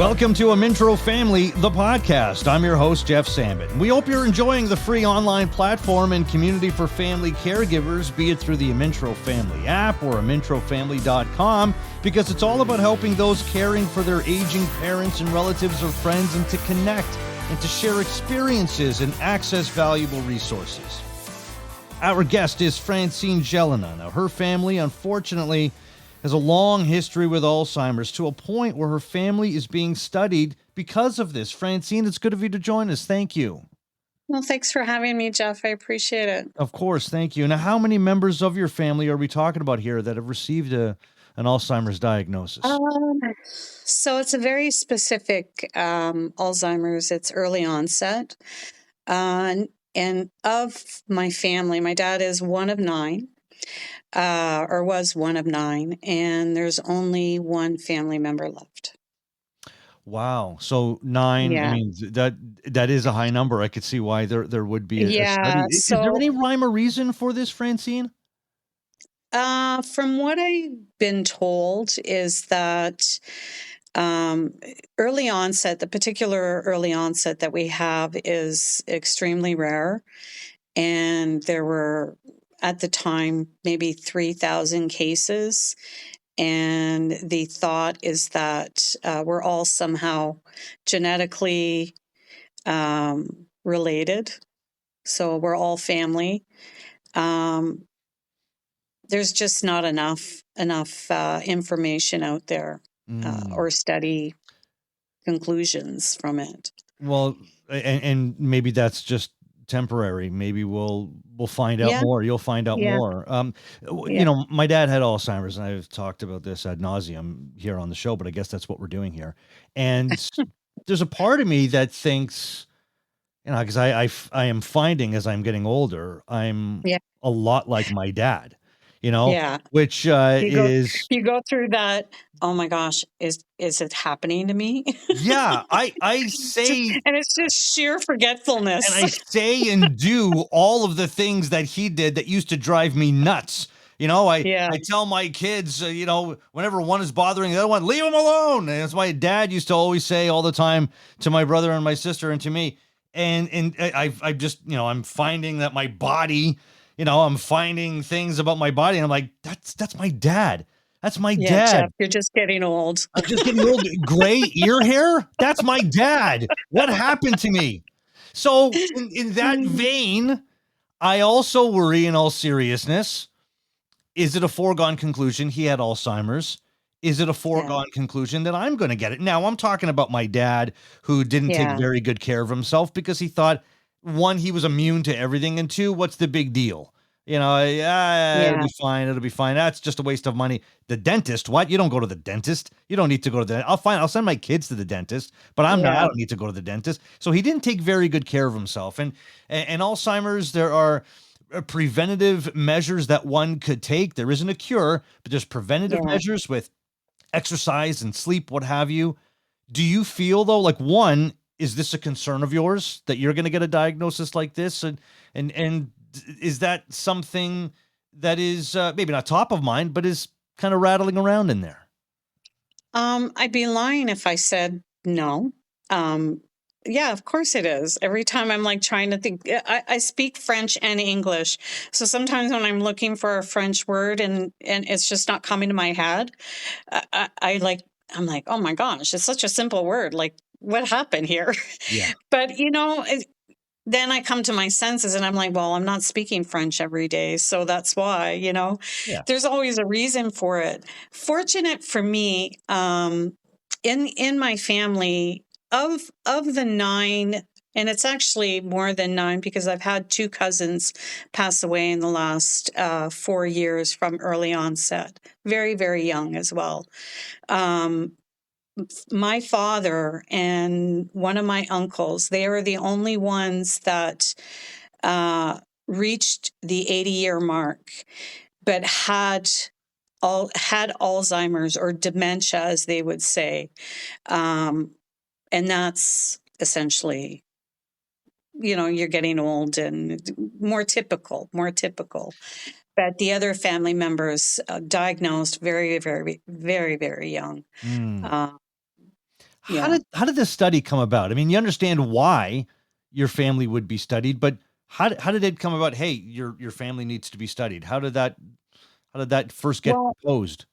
Welcome to Amintro Family, the podcast. I'm your host, Jeff Sammut. We hope you're enjoying the free online platform and community for family caregivers, be it through the Amintro Family app or amintrofamily.com, because it's all about helping those caring for their aging parents and relatives or friends and to connect and to share experiences and access valuable resources. Our guest is Francine Gelinas. Now, her family, unfortunately, has a long history with Alzheimer's to a point where her family is being studied because of this. Francine, it's good of you to join us. Thank you. Well, thanks for having me, Jeff. I appreciate it. Of course. Thank you. Now, how many members of your family are we talking about here that have received an Alzheimer's diagnosis? So it's a very specific Alzheimer's. It's early onset. And of my family, my dad is one of nine. Or was one of nine, and there's only one family member left. Wow. So 9, Yeah. I mean, that is a high number. I could see why there would be a study. Is there So any rhyme or reason for this, Francine? from what I've been told is that early onset, the particular early onset that we have is extremely rare. And there were, at the time, maybe 3,000 cases. And the thought is that we're all somehow genetically related. So we're all family. There's just not enough information out there or study conclusions from it. Well, and maybe that's just temporary. Maybe we'll find out Yeah, more. You'll find out yeah, more. yeah. My dad had Alzheimer's, and I've talked about this ad nauseum here on the show, but I guess that's what we're doing here. And there's a part of me that thinks, because I am finding as I'm getting older, I'm Yeah. a lot like my dad, Yeah. which You go is, you go through that, oh my gosh, is it happening to me? yeah, I say, And it's just sheer and forgetfulness. I say and do all of the things that he did that used to drive me nuts. Yeah. I tell my kids, whenever one is bothering the other one, leave them alone. And that's my dad used to always say all the time to my brother and my sister and to me. And I just, I'm finding that my body, I'm finding things about my body. And I'm like, that's my dad. That's my Yeah, dad. Jeff, you're just getting old. I'm just getting old. Gray ear hair? That's my dad. What happened to me? So in that vein, I also worry, in all seriousness, is it a foregone conclusion he had Alzheimer's? Is it a foregone conclusion that I'm going to get it? Now, I'm talking about my dad, who didn't take very good care of himself because he thought, one, he was immune to everything, and two, what's the big deal? It'll be fine. It'll be fine. That's just a waste of money. The dentist, what? You don't go to the dentist. You don't need to go to the, I'll send my kids to the dentist, but I don't need to go to the dentist. So he didn't take very good care of himself. And Alzheimer's, there are preventative measures that one could take. There isn't a cure, but there's preventative measures with exercise and sleep, what have you. Do you feel, though, like, one, is this a concern of yours that you're going to get a diagnosis like this? And is that something that is maybe not top of mind, but is kind of rattling around in there? I'd be lying if I said no. Yeah, of course it is. Every time I'm like trying to think, I speak French and English. So sometimes when I'm looking for a French word and it's just not coming to my head, I'm like, oh my gosh, it's such a simple word. Like, what happened here? Yeah. But, then I come to my senses and I'm like, well, I'm not speaking French every day. So that's why, there's always a reason for it. Fortunate for me, in my family, of the nine, and it's actually more than nine because I've had two cousins pass away in the last 4 years from early onset, very, very young as well. My father and one of my uncles, they are the only ones that reached the 80-year mark, but had Alzheimer's or dementia, as they would say. And that's essentially, you're getting old and more typical. But the other family members diagnosed very, very, very, very young. Yeah. How did this study come about? I mean, you understand why your family would be studied, but how did it come about? Hey, your family needs to be studied. How did that first get Well, proposed?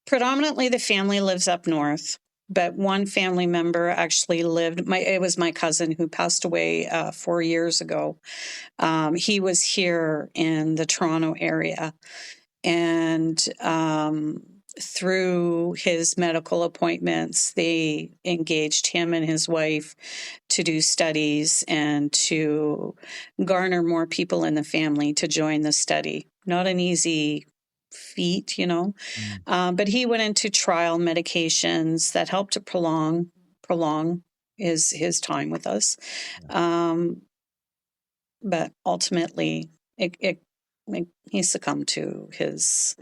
predominantly the family lives up north, but one family member actually lived. It was my cousin who passed away 4 years ago. He was here in the Toronto area, and through his medical appointments, they engaged him and his wife to do studies and to garner more people in the family to join the study. Not an easy feat, Mm, but he went into trial medications that helped to prolong his time with us. yeah. Um, but ultimately, he succumbed to his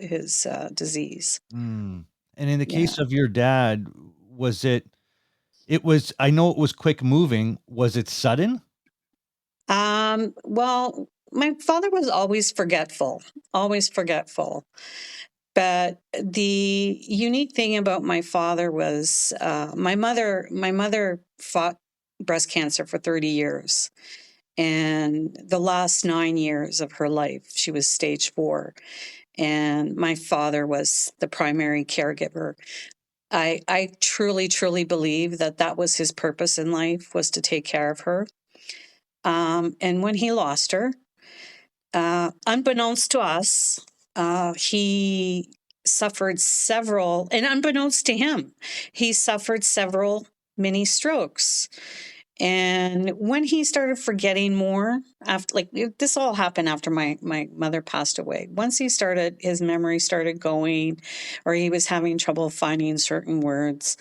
disease. Mm. And in the Yeah. case of your dad, was it was I know it was quick moving. Was it sudden? Well, my father was always forgetful. But the unique thing about my father was my mother fought breast cancer for 30 years. And the last 9 years of her life, she was stage 4. And my father was the primary caregiver. I truly, truly believe that that was his purpose in life, was to take care of her. And when he lost her, unbeknownst to us, he suffered several, and unbeknownst to him, he suffered several mini strokes. And when he started forgetting more, after this all happened after my mother passed away. Once his memory started going, or he was having trouble finding certain words,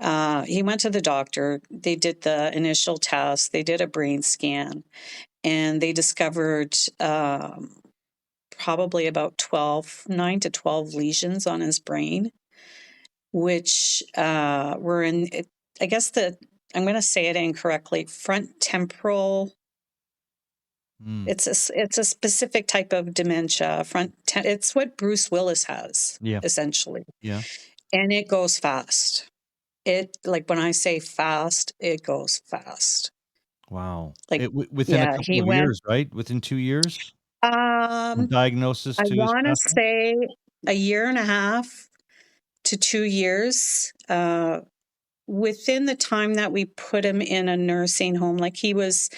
he went to the doctor. They did the initial test. They did a brain scan, and they discovered probably about 9 to 12 lesions on his brain, which were I guess I'm going to say it incorrectly, front temporal. Mm. It's a specific type of dementia. It's what Bruce Willis has, Yeah. essentially, Yeah. and it goes fast. Like when I say fast, it goes fast. Wow. Like, It within a yeah, couple he of went. years, right? Within 2 years from Um, diagnosis I to his want to passing? say a year and a half to 2 years. Within the time that we put him in a nursing home, like he was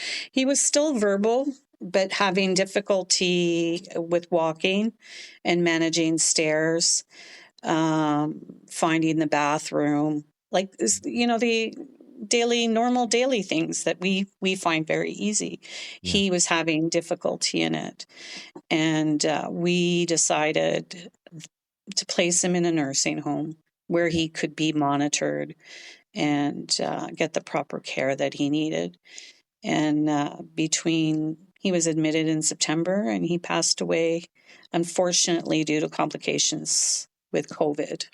still verbal, but having difficulty with walking and managing stairs, finding the bathroom, like the normal daily things that we find very easy. Yeah. He was having difficulty in it, and we decided to place him in a nursing home where Yeah. he could be monitored and get the proper care that he needed. And he was admitted in September and he passed away, unfortunately, due to complications with COVID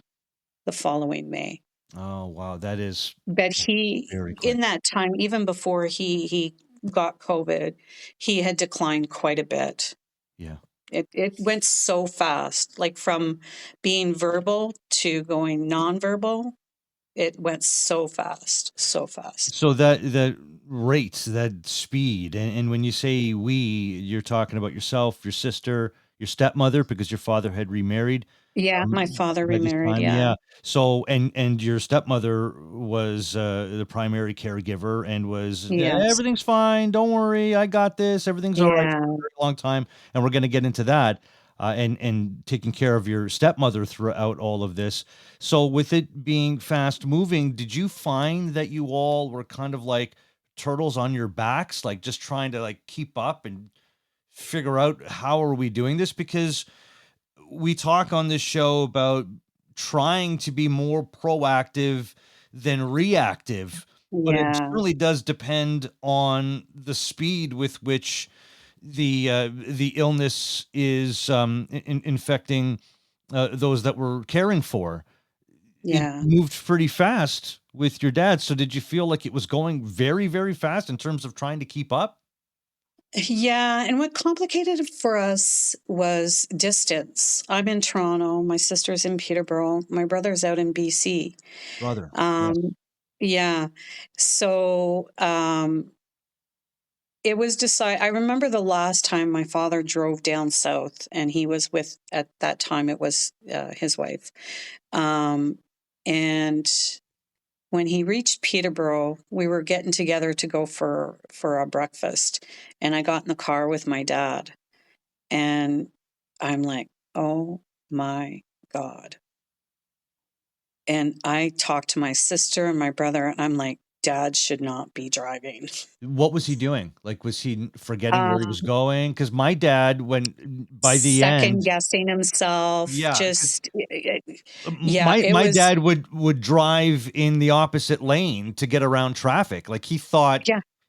the following May. Oh, wow. That is But he, very in quick. that time, even before he got COVID, he had declined quite a bit. Yeah. It went so fast, like from being verbal to going nonverbal. It went so fast, so fast. So that rate, that speed, and when you say we, you're talking about yourself, your sister, your stepmother, because your father had remarried Yeah, my father by this remarried. time. Yeah. Yeah. So and your stepmother was the primary caregiver and was Yes. everything's fine, don't worry, I got this, everything's all right for Yeah. a very long time, and we're going to get into that. And taking care of your stepmother throughout all of this. So with it being fast moving, did you find that you all were kind of like turtles on your backs, like just trying to like keep up and figure out how are we doing this? Because we talk on this show about trying to be more proactive than reactive, but it Yeah. certainly does depend on the speed with which the illness is infecting those that we're caring for. It Yeah. moved pretty fast with your dad. So did you feel like it was going very, very fast in terms of trying to keep up? Yeah, and what complicated it for us was distance. I'm in Toronto, my sister's in Peterborough, my brother's out in BC. Brother. Yes. Um, yeah. So, it was decided. I remember the last time my father drove down south, and he was with, at that time, it was his wife. Um, and when he reached Peterborough, we were getting together to go for a breakfast, and I got in the car with my dad, and I'm like, "Oh my God." And I talked to my sister and my brother, and I'm like, "Dad should not be driving." What was he doing? Like, was he forgetting where he was Um, going? Because my dad, when by the second end, guessing himself, yeah, just, yeah, my it my was, dad would drive in the opposite lane to get around traffic. Like yeah,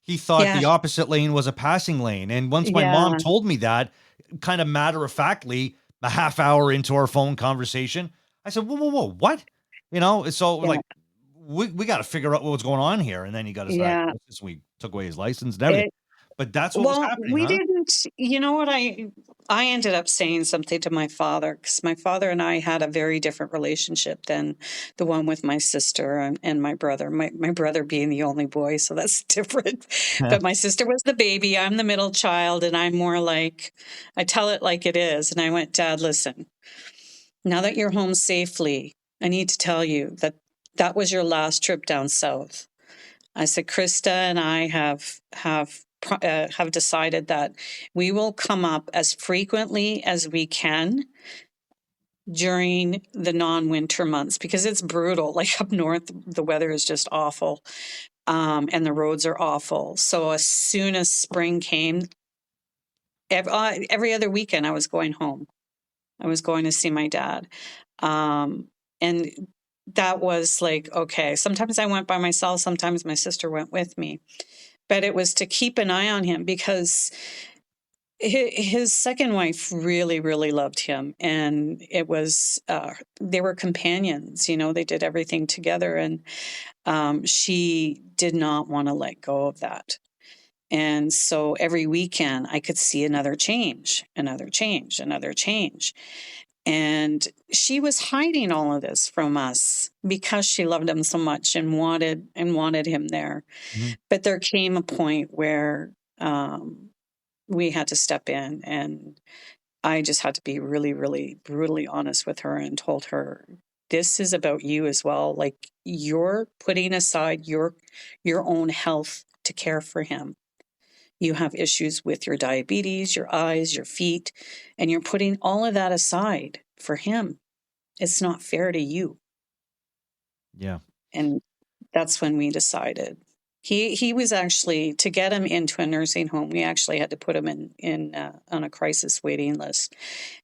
he thought yeah, the opposite lane was a passing lane. And once my mom yeah, told me that, kind of matter of factly, a half hour into our phone conversation, I said, "Whoa, whoa, whoa, what?" You know, so yeah, like we got to figure out what's going on here. And then he got his yeah. diagnosis. We took away his license and everything. It, But that's what was well, happening, we huh? didn't, you know what, I ended up saying something to my father, because my father and I had a very different relationship than the one with my sister and my brother. My brother being the only boy, so that's different. But my sister was the baby. I'm the middle child, and I'm more like, I tell it like it is. And I went, "Dad, listen, now that you're home safely, I need to tell you that that was your last trip down south." I said, "Krista and I have decided that we will come up as frequently as we can during the non-winter months, because it's brutal. Like up north, the weather is just awful, and the roads are awful. So as soon as spring came, every other weekend, I was going home. I was going to see my dad, and that was like, okay. Sometimes I went by myself. Sometimes my sister went with me, but it was to keep an eye on him, because his second wife really, really loved him. And it was, they were companions, they did everything together. And she did not want to let go of that. And so every weekend I could see another change, another change, another change. And she was hiding all of this from us because she loved him so much and wanted him there. Mhm. But there came a point where we had to step in, and I just had to be really, really brutally honest with her and told her, "This is about you as well. Like, you're putting aside your own health to care for him. You have issues with your diabetes, your eyes, your feet, and you're putting all of that aside for him. It's not fair to you." Yeah. And that's when we decided. He was actually, to get him into a nursing home, we actually had to put him in on a crisis waiting list,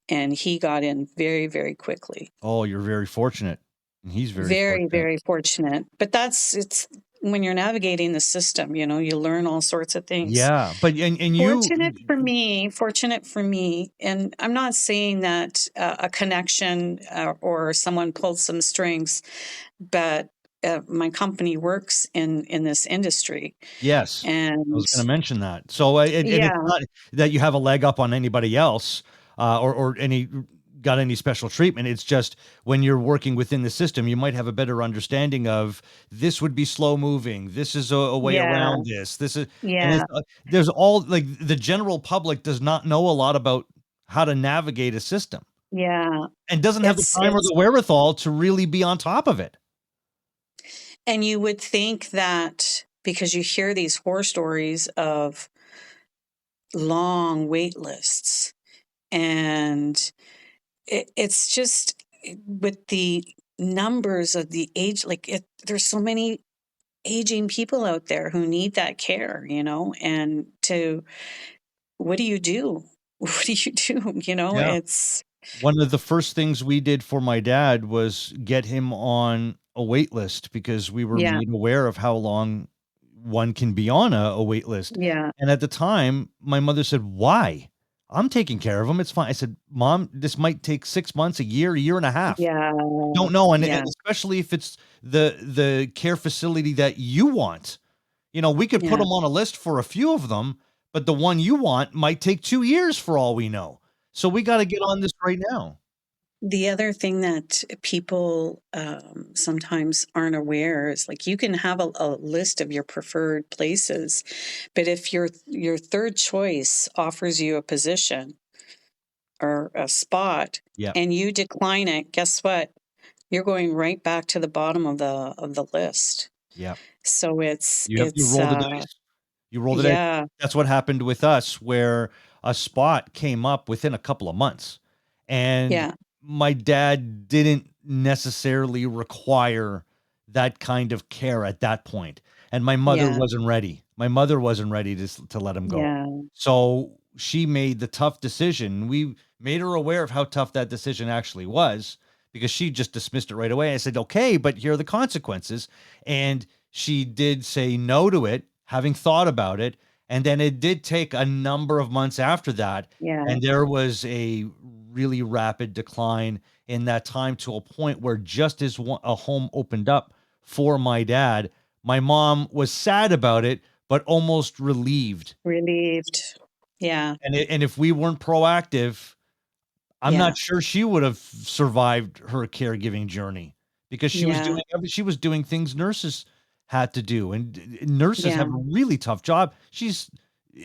and he got in very, very quickly. Oh, you're very fortunate. And he's very Very, fortunate. very fortunate. But it's when you're navigating the system, you learn all sorts of things. Yeah, but and you Fortunate for me, and I'm not saying that a connection or someone pulled some strings, but my company works in this industry, yes, I and was gonna mention that. So, and it's yeah, not that you have a leg up on anybody else, or any got any special treatment. It's just when you're working within the system, you might have a better understanding of this would be slow moving. This is a way yeah, around this. This is and yeah, it's there's all like the general public does not know a lot about how to navigate a system yeah. and doesn't have the time or It's the wherewithal to really be on top of it. And you would think that, because you hear these horror stories of long wait lists, and it's just, with the numbers of the age, like there's so many aging people out there who need that care, and what do you do? What do you do? Yeah. It's, One of the first things we did for my dad was get him on a wait list because we were yeah, made aware of how long one can be on a wait list. yeah, And at the time, my mother said, "Why? I'm taking care of him. It's fine." I said, "Mom, this might take 6 months, a year and a half. yeah, Don't know." And yeah, especially if it's the care facility that you want. We could put yeah, them on a list for a few of them, but the one you want might take 2 years for all we know. So we got to get on this right now. The other thing that people sometimes aren't aware is like you can have a list of your preferred places, but if your third choice offers you a position or a spot Yeah. and you decline it, guess what? You're going right back to the bottom of the list. Yeah. So You roll the dice. You roll the dice. yeah, That's what happened with us, where a spot came up within a couple of months, and yeah, my dad didn't necessarily require that kind of care at that point, and my mother yeah, wasn't ready. My mother wasn't ready to let him go. yeah, So she made the tough decision. We made her aware of how tough that decision actually was, because she just dismissed it right away. I said, "Okay, but here are the consequences." And she did say no to it, having thought about it. And then it did take a number of months after that. yeah, And there was a really rapid decline in that time, to a point where just as a home opened up for my dad, my mom was sad about it, but almost relieved. relieved. Yeah, And if we weren't proactive, I'm yeah, not sure she would have survived her caregiving journey, because yeah, she was doing things nurses had to do, and nurses yeah. have a really tough job. She's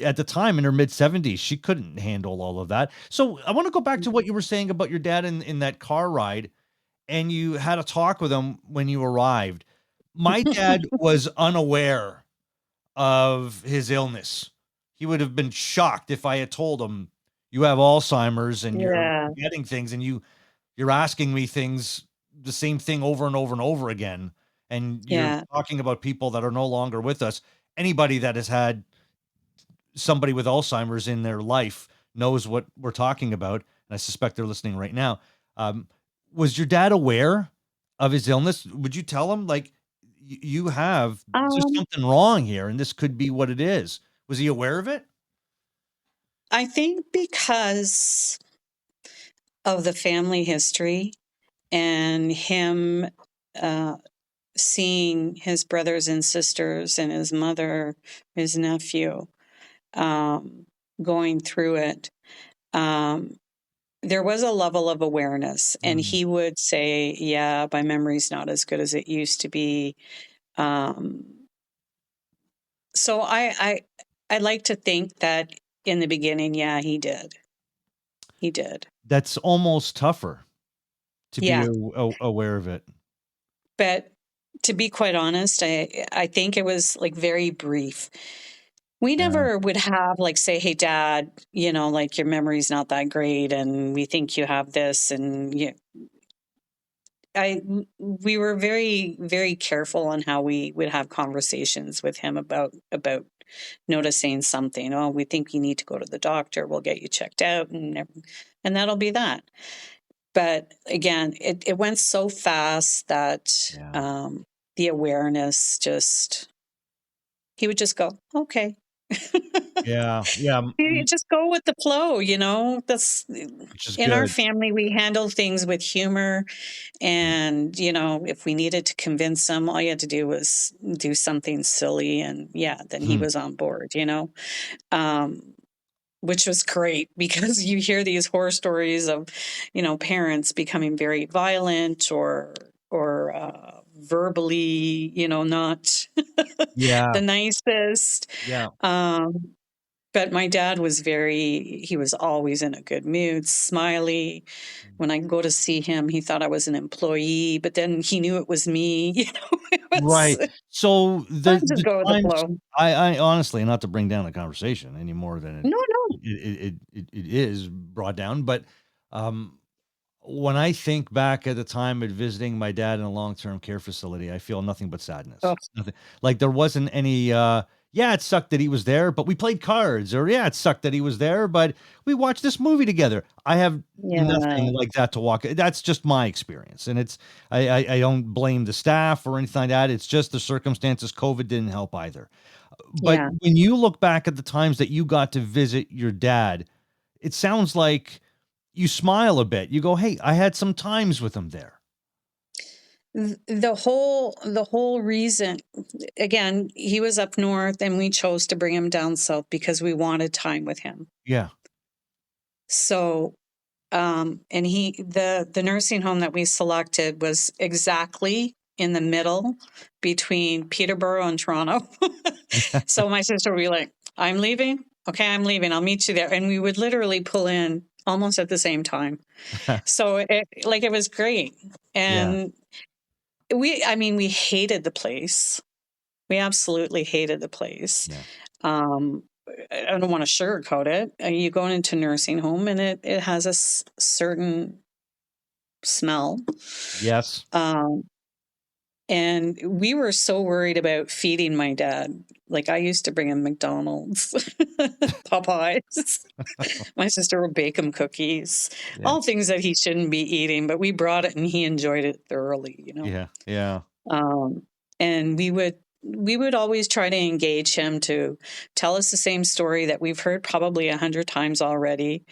at the time in her mid-70s. She couldn't handle all of that. So I want to go back to what you were saying about your dad in that car ride, and you had a talk with him when you arrived. My dad was unaware of his illness. He would have been shocked if I had told him, "You have Alzheimer's and you're Yeah, forgetting things, and you're asking me things, the same thing over and over and over again, and you're yeah. talking about people that are no longer with us." Anybody that has had somebody with Alzheimer's in their life knows what we're talking about, and I suspect they're listening right now. Um, was your dad aware of his illness? Would you tell him, like, you have, there's Um, something wrong here, and this could be what it is? Was he aware of it? I think because of the family history and him uh, seeing his brothers and sisters and his mother, his nephew, um, going through it, um, there was a level of awareness. And Mm, he would say, yeah, my memory's not as good as it used to be. Um, so I like to think that in the beginning, yeah, he did. He did. that's almost tougher, to be Yeah. aware of it. But to be quite honest, I think it was like very brief. We Yeah. never would have like say, "Hey, Dad, like your memory's not that great, and we think you have this." And we were very very careful on how we would have conversations with him about noticing something. Oh, we think you need to go to the doctor. We'll get you checked out, and that'll be that. But again, it went so fast that Yeah. the awareness just, he would just go, okay. Yeah. Yeah. You just go with the flow, that's Which is in our good. family. We handle things with humor. Mm, And, if we needed to convince him, all you had to do was do something silly. And yeah, then he hmm. was on board. Um, which was great because you hear these horror stories of, parents becoming very violent or verbally, not Yeah. the nicest. Yeah. Um, but my dad was he was always in a good mood, smiley. When I go to see him, he thought I was an employee, but then he knew it was me. It was Right. So just the go with the times, flow. I honestly, not to bring down the conversation any more than No, no. it is brought down, but um, when I think back at the time at visiting my dad in a long-term care facility, I feel nothing but Oh, sadness. Nothing, like there wasn't any, yeah, it sucked that he was there, but we played cards, or yeah, it sucked that he was there, but we watched this movie together. I have yeah, nothing like that to walk. That's just my experience. And it's, I don't blame the staff or anything like that. It's just the circumstances. COVID didn't help either. But yeah. when you look back at the times that you got to visit your dad, it sounds like you smile a bit. You go, "Hey, I had some times with him there." The whole reason, again, he was up north and we chose to bring him down south because we wanted time with him. Yeah. So and the nursing home that we selected was exactly in the middle between Peterborough and Toronto. So my sister would be like, I'm leaving. Okay, I'm leaving. I'll meet you there. And we would literally pull in almost at the same time. So it was great. Yeah. And we hated the place. We absolutely hated the place. Yeah. Um, I don't want to sugarcoat it. You go into nursing home and it has a certain smell. Yes. And we were so worried about feeding my dad. Like I used to bring him McDonald's, Popeyes. My sister would bake him cookies, Yeah. all things that he shouldn't be eating, but we brought it and he enjoyed it thoroughly, Yeah. Yeah. And we would always try to engage him to tell us the same story that we've heard probably 100 times already.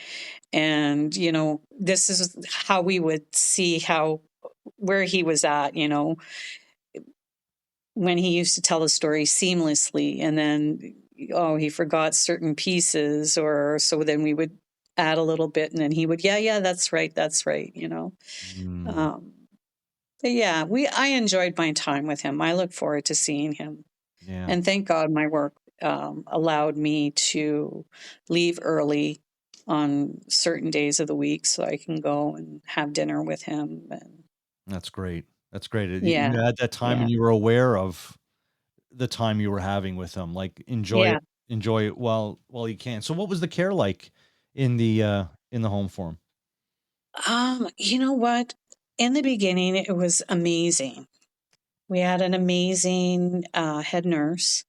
And, this is how we would see where he was at, when he used to tell the story seamlessly and then, he forgot certain pieces, or so then we would add a little bit and then he would, yeah, that's right. Mm. But yeah, I enjoyed my time with him. I look forward to seeing him. Yeah. And thank God my work allowed me to leave early on certain days of the week so I can go and have dinner with him. And That's great. That's great. yeah, You had that time yeah, and you were aware of the time you were having with him. Like yeah. enjoy it while you can. So what was the care like in the home for him? You know what? In the beginning, it was amazing. We had an amazing head nurse.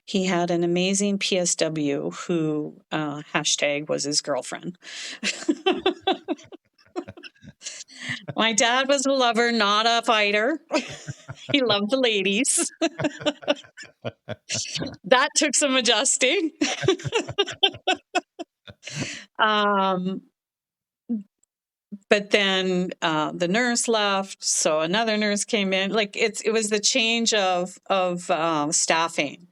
He had an amazing PSW who hashtag was his girlfriend. My dad was a lover, not a fighter. He loved the ladies. That took some adjusting. But then the nurse left, so another nurse came in. Like it was the change of staffing.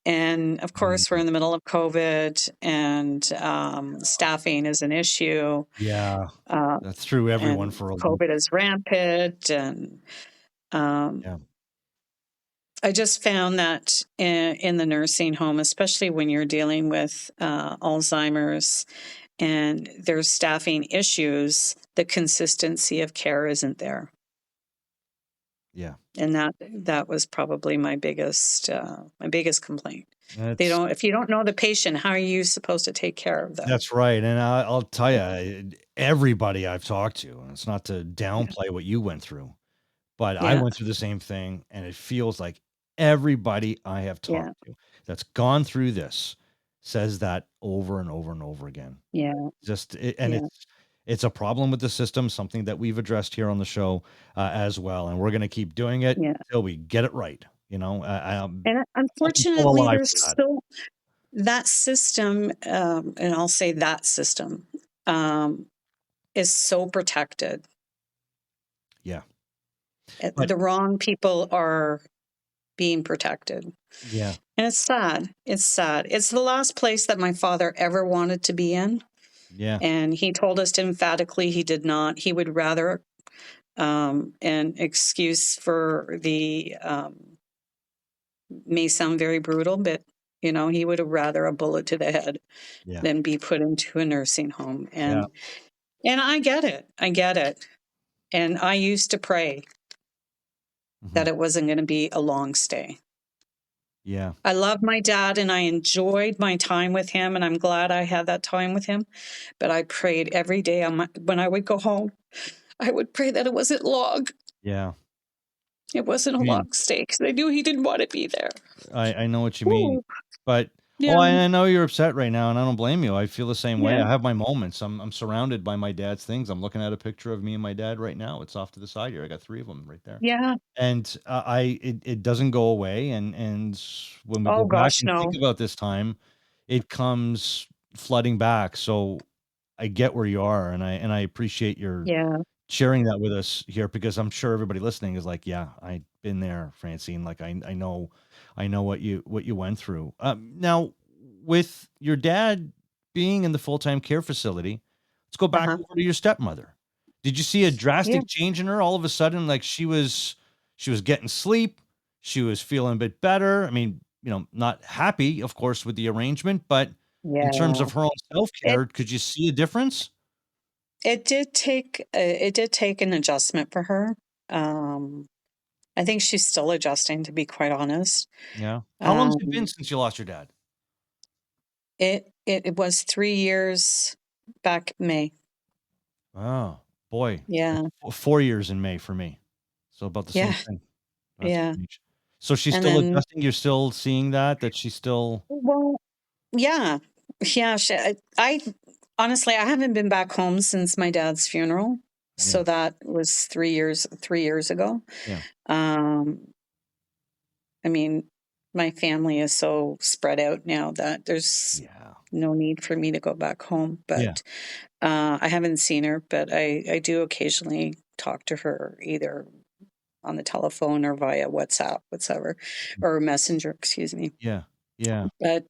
And of course, we're Mm. in the middle of COVID, and staffing is an issue. Yeah. Uh, That threw everyone and for a loop. COVID is rampant. And Yeah. I just found that in the nursing home, especially when you're dealing with Alzheimer's and there's staffing issues, the consistency of care isn't there. Yeah. And that was probably my biggest complaint. That's If you don't know the patient, how are you supposed to take care of them? that's right. And I'll tell Yeah, you, everybody I've talked to, and it's not to yeah, downplay what you went through, but I yeah, went through the same thing, and it feels like everybody I have yeah, talked to that's gone through this says that over and over and over again. yeah, And yeah, it's a problem with the system, something that we've addressed here on the show as well, and we're going to keep doing it yeah. until we get it right. And I'm still unfortunately, alive there's for that. still that system, and I'll say that system um, is so protected. Yeah, but The wrong people are being protected. yeah, And it's sad. It's sad. It's the last place that my father ever wanted to be in. yeah, And he told us emphatically he did not. He would rather, an excuse for the, may sound very brutal, but, he would have rather a bullet to the head yeah, than be put into a nursing home. yeah, And I get it. I get it. And I used to pray mhm, that it wasn't going to be a long stay. yeah, I love my dad and I enjoyed my time with him, and I'm glad I had that time with him. But I prayed every day when I would go home, I would pray that it wasn't long. yeah. It wasn't I a mean, long stay because I knew he didn't want to be there. I know what you mean, Ooh, but yeah, I know you're upset right now, and I don't blame you. I feel the same way. yeah, I have my moments. I'm surrounded by my dad's things. I'm looking at a picture of me and my dad right now. It's off to the side here. I got 3 of them right there. yeah. And, it doesn't go away, and when we go Oh back gosh, and think no. about this time, it comes flooding back, so I get where you are, and I appreciate your Yeah, sharing that with us here, because I'm sure everybody listening is like, yeah, I've been there, Francine. Like I know what you went through. Now with your dad being in the full-time care facility, let's go back Uh-huh. over to your stepmother. Did you see a Yeah. drastic change in her all of a sudden? Like she was getting sleep. She was feeling a bit better. I mean, not happy, of course, with the arrangement, but in terms Yeah. of her own It self-care, could you see a difference? it did take an adjustment for her. Um, I think she's still adjusting, to be quite honest. Yeah. How long has it been Um, since you lost your dad? it was 3 years back May. Oh, boy. Yeah. 4 years in May for me. So about the same Yeah. thing. That's Yeah. strange. So she's And still then, adjusting? You're still seeing that she's still. well, yeah. Yeah. I honestly, I haven't been back home since my dad's funeral. Yeah, So that was 3 years ago. yeah, Um, I mean, my family is so spread out now that there's yeah, no need for me to go back home. yeah. But I haven't seen her, but I do occasionally talk to her either on the telephone or via WhatsApp, whatever, or Messenger, excuse me. Yeah, yeah. But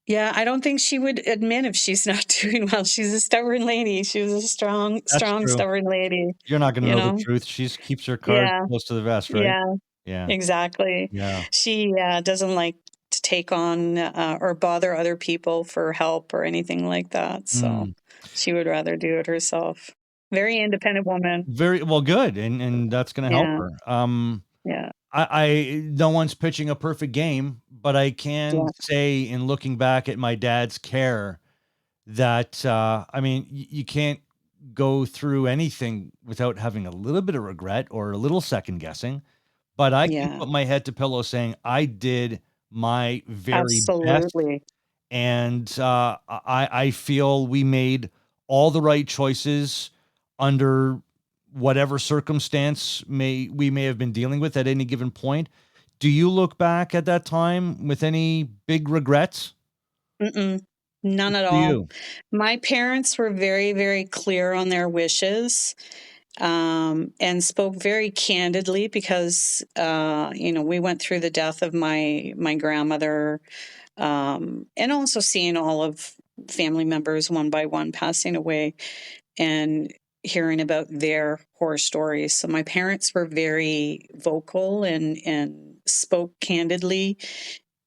yeah, I don't think she would admit if she's not doing well. She's a stubborn lady. She was a strong, That's strong, true. stubborn lady, You're not gonna you know the know? truth. She's keeps her cards Yeah, close to the vest, right? yeah. Yeah, Exactly. yeah. She doesn't like to take on or bother other people for help or anything like that. So Mm. she would rather do it herself. Very independent woman. Very well, good, and that's gonna help Yeah. her. Yeah. I no one's pitching a perfect game, but I can Yeah. say in looking back at my dad's care that, I mean, you can't go through anything without having a little bit of regret or a little second guessing, but I can Yeah. put my head to pillow saying I did my very best, Absolutely. and, I feel we made all the right choices under whatever circumstance we may have been dealing with at any given point. Do you look back at that time with any big regrets? Mm-mm. None Good at for all. you. My parents were very, very clear on their wishes, and spoke very candidly because, we went through the death of my grandmother, and also seeing all of family members one by one passing away and hearing about their horror stories. So my parents were very vocal and spoke candidly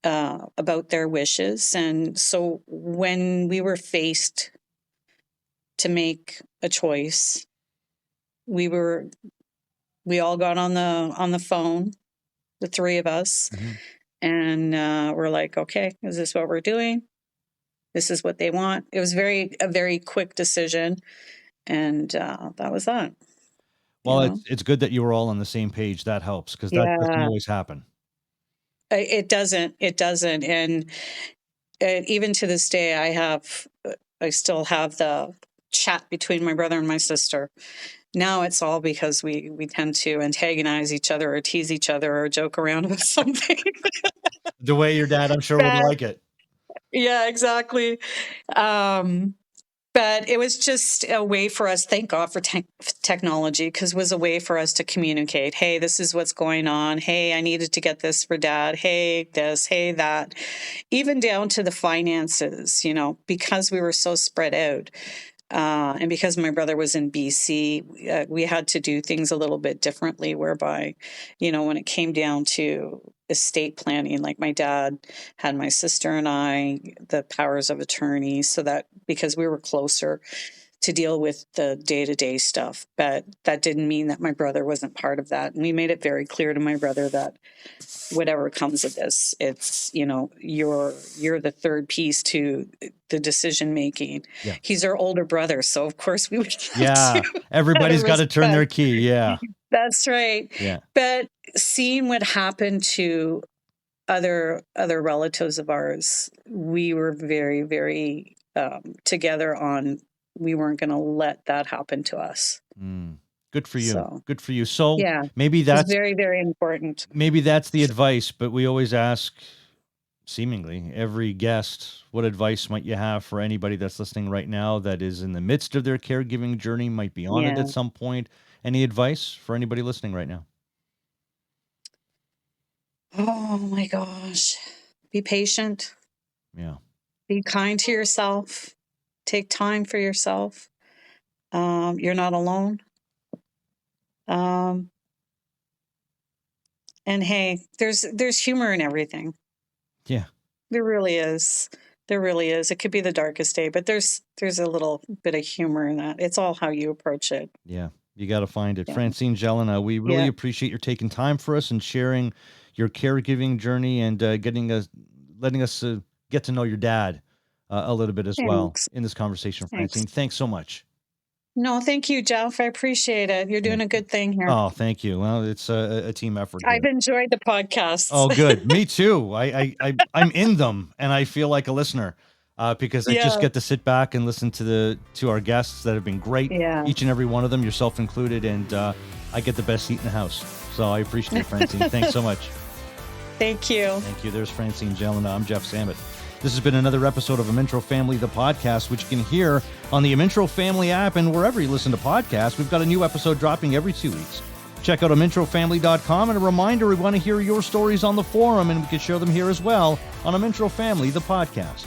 about their wishes. And so when we were faced to make a choice, we were we all got on the phone, the three of us, Mhm. and we're like, okay, is this what we're doing? This is what they want. It was a very quick decision, and that was that. You Well, know, it's good that you were all on the same page. That helps because that doesn't yeah, always happen. it doesn't, and even to this day, I still have the chat between my brother and my sister. Now it's all because we tend to antagonize each other or tease each other or joke around about something. The way your dad, I'm sure, would But like it. yeah, exactly. Um, but it was just a way for us, thank God for technology, because it was a way for us to communicate. Hey, this is what's going on. Hey, I needed to get this for dad. Hey, this, hey, that. Even down to the finances, because we were so spread out. And because my brother was in BC, we had to do things a little bit differently, whereby, when it came down to estate planning, like my dad had my sister and I the powers of attorney, so that because we were closer to deal with the day to day stuff. But that didn't mean that my brother wasn't part of that. And we made it very clear to my brother that whatever comes of this, it's you're the third piece to the decision making. Yeah. He's our older brother, so of course we would have to Yeah. out of Everybody's gotta turn their respect. key. Yeah. That's right. Yeah. But seeing what happened to other relatives of ours, we were very, very together on we weren't going to let that happen to us. Mm. Good for you. So Good for you. So yeah, maybe it was that's very, very important. maybe that's the advice, but we always ask seemingly every guest, what advice might you have for anybody that's listening right now that is in the midst of their caregiving journey, might be on it Yeah. at some point? Any advice for anybody listening right now? Oh my gosh. Be patient. Yeah. Be kind to yourself. Take time for yourself. You're not alone. Um, and hey, there's humor in everything. Yeah. There really is. There really is. It could be the darkest day, but there's a little bit of humor in that. It's all how you approach it. Yeah. You got to find it. Yeah. Francine Gelinas, we really Yeah. appreciate your taking time for us and sharing your caregiving journey and letting us get to know your dad a little bit as well Thanks. in this conversation, Thanks. Francine. Thanks so much. No, thank you, Jeff. I appreciate it. You're doing a good thing here. Oh, thank you. Well, it's a team effort here. I've enjoyed the podcasts. Oh, good. Me too. I'm in them, and I feel like a listener because I just get to sit back and listen to our guests that have been great. Yeah. Each and every one of them, yourself included, and I get the best seat in the house. So I appreciate it, Francine. Thanks so much. Thank you. Thank you. There's Francine Gelinas. I'm Jeff Sammut. This has been another episode of Amintro Family, the podcast, which you can hear on the Amintro Family app and wherever you listen to podcasts. We've got a new episode dropping every 2 weeks. Check out amintrofamily.com, and a reminder, we want to hear your stories on the forum, and we can share them here as well on Amintro Family, the podcast.